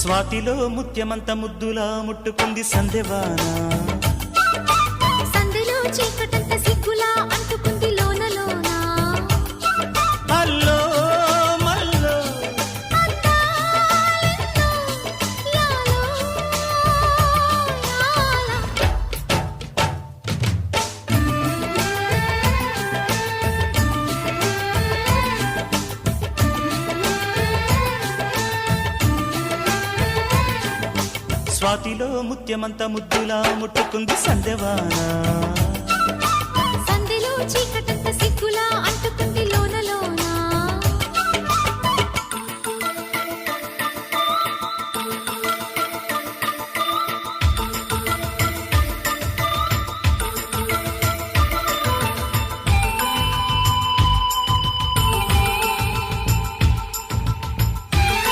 స్వాతిలో ముత్యమంత ముద్దులా ముట్టుకుంది సందెవాన సందెలో చీకటంత సిగ్గులా అంటుకుంది లోన లోన అల్లో మల్లో అందాలెన్నో యాలో యాలా స్వాతిలో ముత్యమంత ముద్దులా ముట్టుకుంది సందెవాన సందెలో చీకటంత సిగ్గులా